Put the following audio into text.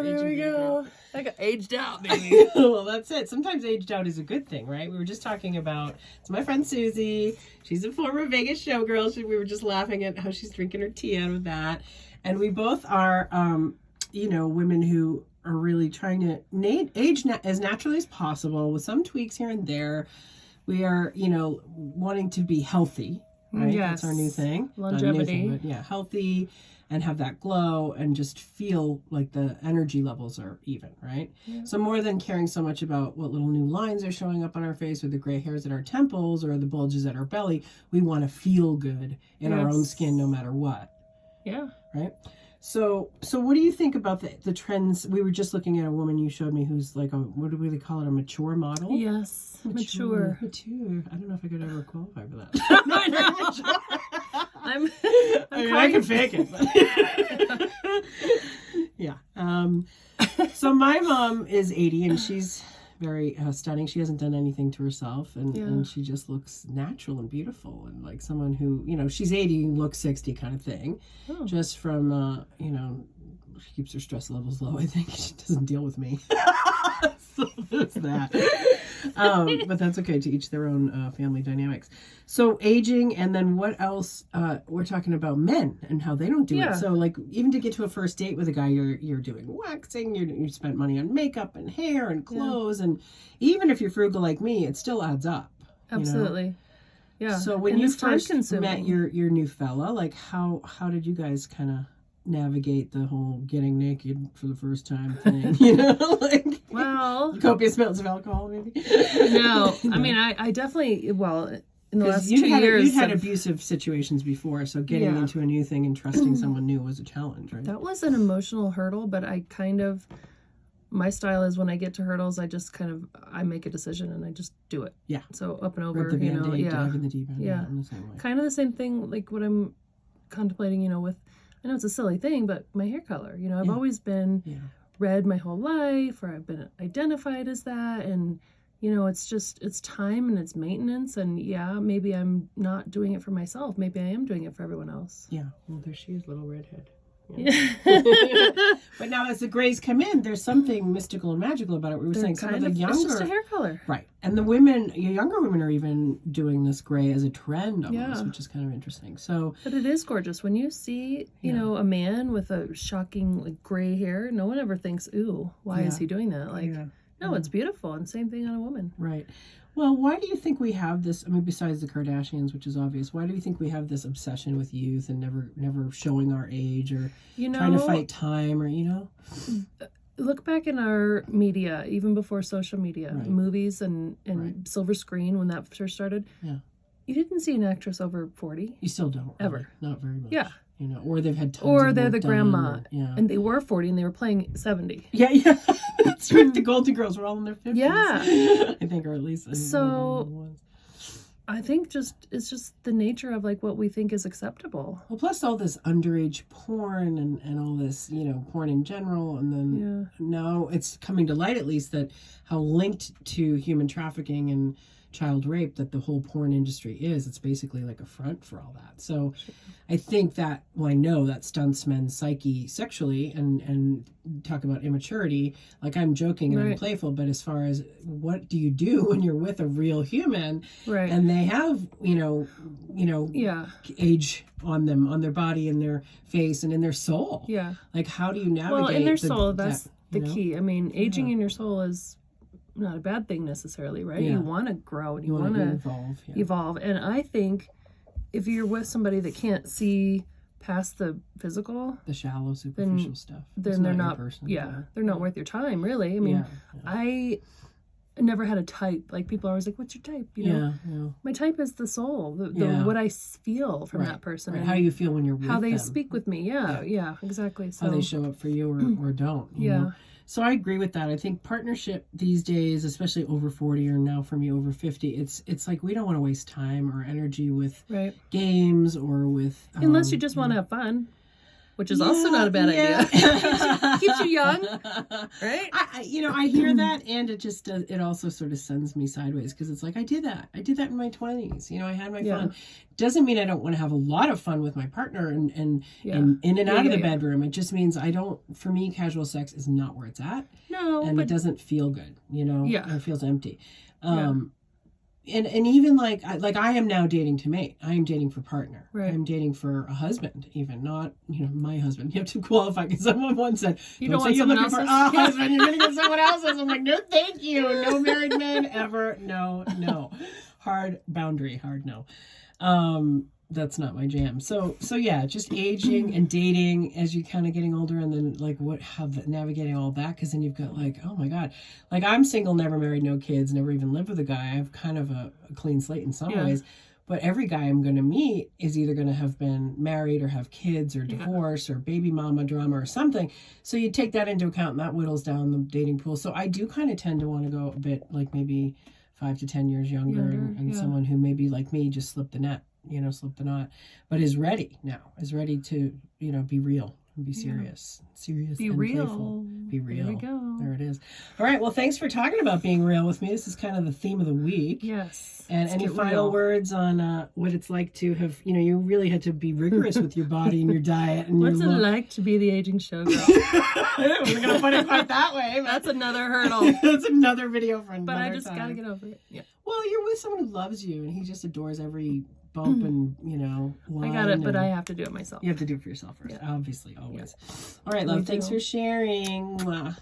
There we go. I got aged out, baby. Well, that's it. Sometimes aged out is a good thing, right? We were just talking about, it's my friend Susie. She's a former Vegas showgirl. We were just laughing at how she's drinking her tea out of that. And we both are, women who are really trying to age as naturally as possible with some tweaks here and there. We are, wanting to be healthy, right? Yes. That's our new thing. Longevity. Yeah, healthy and have that glow and just feel like the energy levels are even, right? Yeah. So more than caring so much about what little new lines are showing up on our face or the gray hairs at our temples or the bulges at our belly, we want to feel good in our own skin no matter what. Yeah. Right? So what do you think about the trends? We were just looking at a woman you showed me who's like what do we call it? A mature model? Yes. Mature. I don't know if I could ever qualify for that. No, I'm not mature. I can fake it. But yeah. So my mom is 80 and she's very stunning. She hasn't done anything to herself and she just looks natural and beautiful and like someone who, she's 80 and looks 60 kind of thing. Oh. Just from, she keeps her stress levels low. I think she doesn't deal with me. So there's that. But that's okay, to each their own family dynamics. So aging, and then what else? We're talking about men and how they don't do it. So like even to get to a first date with a guy, you're doing waxing, you spent money on makeup and hair and clothes, and even if you're frugal like me, it still adds up. Absolutely. Yeah. So when you first met your new fella, like how did you guys kind of navigate the whole getting naked for the first time thing? Well, copious amounts of alcohol, maybe. No, I mean, I definitely, in the last 2 years, you'd had abusive situations before, so getting into a new thing and trusting someone new was a challenge, right? That was an emotional hurdle, but my style is when I get to hurdles, I make a decision and I just do it. Yeah. So up and over, the Band-Aid, dive in the deep end. Yeah. In the same way. Kind of the same thing, like what I'm contemplating, with, I know it's a silly thing, but my hair color, I've always been red my whole life, or I've been identified as that, and it's time and it's maintenance, and maybe I'm not doing it for myself, maybe I am doing it for everyone else. Well, there she is, little redhead. But now as the grays come in, there's something mystical and magical about it. We were saying some of the younger, it's just a hair color, right? And the younger women are even doing this gray as a trend almost, which is kind of interesting. So, but it is gorgeous when you see, a man with a shocking gray hair. No one ever thinks, "Ooh, why is he doing that?" No, it's beautiful, and same thing on a woman, right? Well, why do you think we have this? I mean, besides the Kardashians, which is obvious, why do you think we have this obsession with youth and never showing our age or trying to fight time or Look back in our media, even before social media, movies and silver screen when that first started. Yeah, you didn't see an actress over 40. You still don't ever, not very much. Yeah. Or they've had tons or of they're work the done, grandma, and they were 40 and they were playing 70. Yeah. That's right. The Golden Girls were all in their 50s. Yeah, I think, or at least. So, I think it's just the nature of what we think is acceptable. Well, plus all this underage porn and all this, porn in general, and then now it's coming to light at least that how linked to human trafficking and child rape that the whole porn industry is. It's basically like a front for all that. So I think that, I know that stunts men's psyche sexually and talk about immaturity. Like, I'm joking and I'm playful, but as far as what do you do when you're with a real human and they have, age on them, on their body and their face and in their soul. Yeah. Like, how do you navigate? Well, in their soul, that's the key. I mean, aging in your soul is not a bad thing necessarily, right? You want to grow and you want to evolve. And I think if you're with somebody that can't see past the physical, the shallow, superficial stuff, then they're not they're not worth your time, really. I mean, I never had a type. Like, people are always like, what's your type? My type is the soul, what I feel from that person, and how you feel when you're with how they them. Speak with me. Yeah, exactly. So how they show up for you or don't. You know? So I agree with that. I think partnership these days, especially over 40 or now for me over 50, it's like we don't want to waste time or energy with games or with unless you just want to have fun. which is also not a bad idea. Keeps you young, right? I hear that, and it just does. It also sort of sends me sideways because it's like I did that in my 20s. I had my fun. Doesn't mean I don't want to have a lot of fun with my partner and in and out of the bedroom. It just means I don't. For me, casual sex is not where it's at. No, and it doesn't feel good. Yeah, it feels empty. And even like I am now dating to mate. I am dating for partner. Right. I'm dating for a husband, even not my husband. You have to qualify because someone once said, "You don't want someone else's for a husband. You're going to get someone else's." I'm like, no, thank you. No married men ever. No. Hard boundary. Hard no. That's not my jam. So yeah, just aging and dating as you kind of getting older, and then navigating all that, because then you've got oh my God, I'm single, never married, no kids, never even lived with a guy. I have kind of a clean slate in some ways, but every guy I'm going to meet is either going to have been married or have kids or divorce or baby mama drama or something. So you take that into account, and that whittles down the dating pool. So I do kind of tend to want to go a bit maybe 5 to 10 years younger and someone who maybe like me just slipped the knot, but is ready to, be real and be serious, be and real, playful. Be real. There we go. There it is. All right. Well, thanks for talking about being real with me. This is kind of the theme of the week. Yes. And any final words on what it's like to have, you really had to be rigorous with your body and your diet and what's it like to be the aging showgirl? We're gonna put it quite that way. That's another hurdle. That's another video for another But I just time. gotta get over it. Yeah. Well, you're with someone who loves you, and he just adores every bump and I got it, but I have to do it myself. You have to do it for yourself first, obviously, always. All right, We love. Thanks do. for sharing. Mwah.